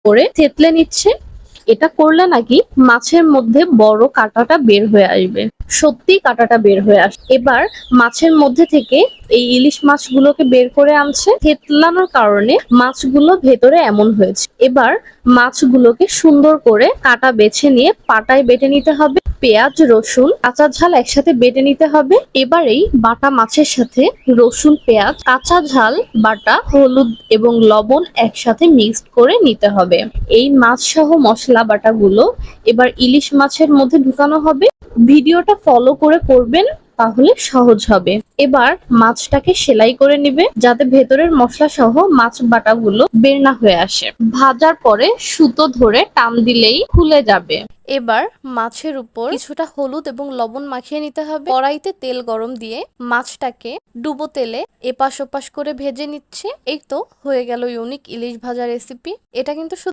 করে থেতলে নিচ্ছে। এটা করলে নাকি মাছের মধ্যে বড় কাঁটাটা বের হয়ে আসবে। সত্যি কাঁটাটা বের হয়ে আসে। এবার মাছের মধ্যে থেকে এই ইলিশ মাছগুলোকে বের করে আনছে। থেতলানোর কারণে মাছগুলো ভেতরে এমন হয়েছে। এবার মাছগুলোকে সুন্দর করে কাঁটা বেছে নিয়ে পাটায় বেটে নিতে হবে। পেঁয়াজ, রসুন, কাঁচা ঝাল একসাথে বেটে নিতে হবে। এবার এই বাটা মাছের সাথে রসুন, পেঁয়াজ, কাঁচা ঝাল বাটা, হলুদ এবং লবণ একসাথে মিক্সড করে নিতে হবে। এই মাছ সহ মশলা বাটাগুলো এবার ইলিশ মাছের মধ্যে ঢুকানো হবে। ভিডিওটা ফলো করে করবেন, তাহলে সহজ হবে। এবার মাছটাকে সেলাই করে নিবে যাতে ভেতরের মশলা সহ মাছ বাটাগুলো বের না হয়ে আসে। ভাজার পরে সুতো ধরে টান দিলেই খুলে যাবে। এবার মাছের উপর কিছুটা হলুদ এবং লবণ মাখিয়ে নিতে হবে। কড়াইতে তেল গরম দিয়ে মাছটাকে ডুবো তেলে এপাশ ওপাশ করে ভেজে নিচ্ছে। এই তো হয়ে গেল ইউনিক ইলিশ ভাজা রেসিপি। এটা কিন্তু